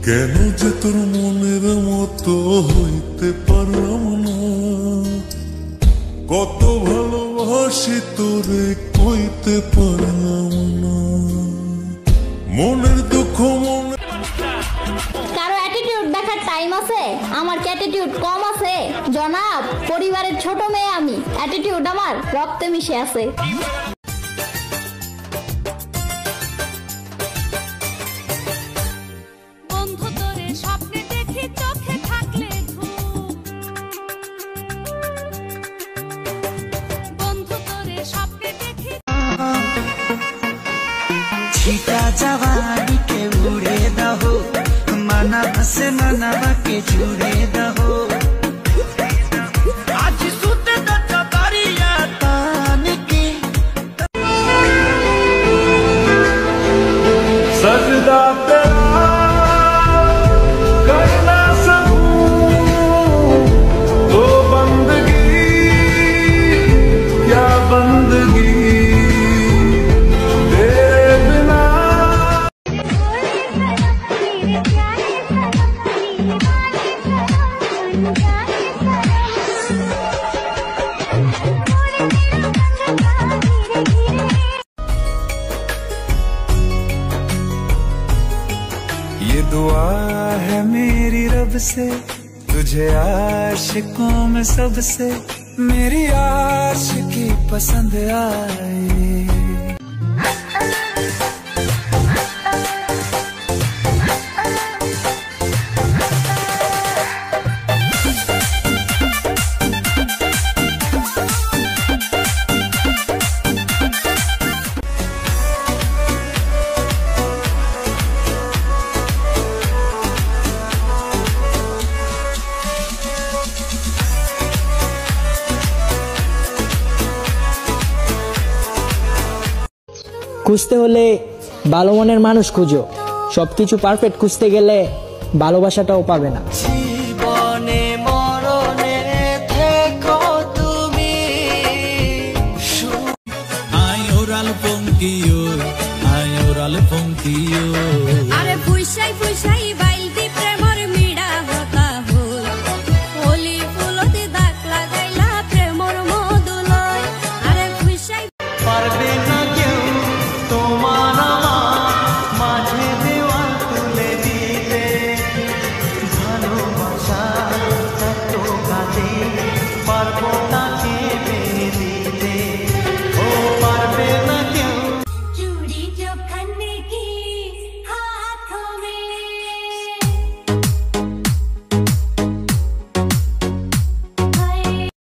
কেন যে তোর মনের মতো হইতে পারলাম না, কত ভালোবাসি তোরে কইতে পারলাম না, মনের দুঃখ মনে। কারো অ্যাটিটিউড দেখার টাইম আছে? আমার কি অ্যাটিটিউড কম আছে? জনাব, পরিবারের ছোট মেয়ে আমি, অ্যাটিটিউড আমার রক্তে মিশে আছে। छीटा जवानी के उड़े दहो, मना बसे मना के जुड़े दहो। आज सुते दचा दरिया तान के सजदा तेरा करना सकूं तो बंदगी, क्या बंदगी ये दुआ है मेरी रब से, तुझे आशिकों में सबसे मेरी आशिकी पसंद आए। খুঁজতে হলে ভালো মনের মানুষ খুঁজো, সবকিছু পারফেক্ট খুঁজতে গেলে ভালোবাসাটাও পাবে না। জীবনে মরণে থেকো তুমি, আয়োরাল পঙ্কিও, আয়োরাল পঙ্কিও। আরে ফুইসাই ফুইসাই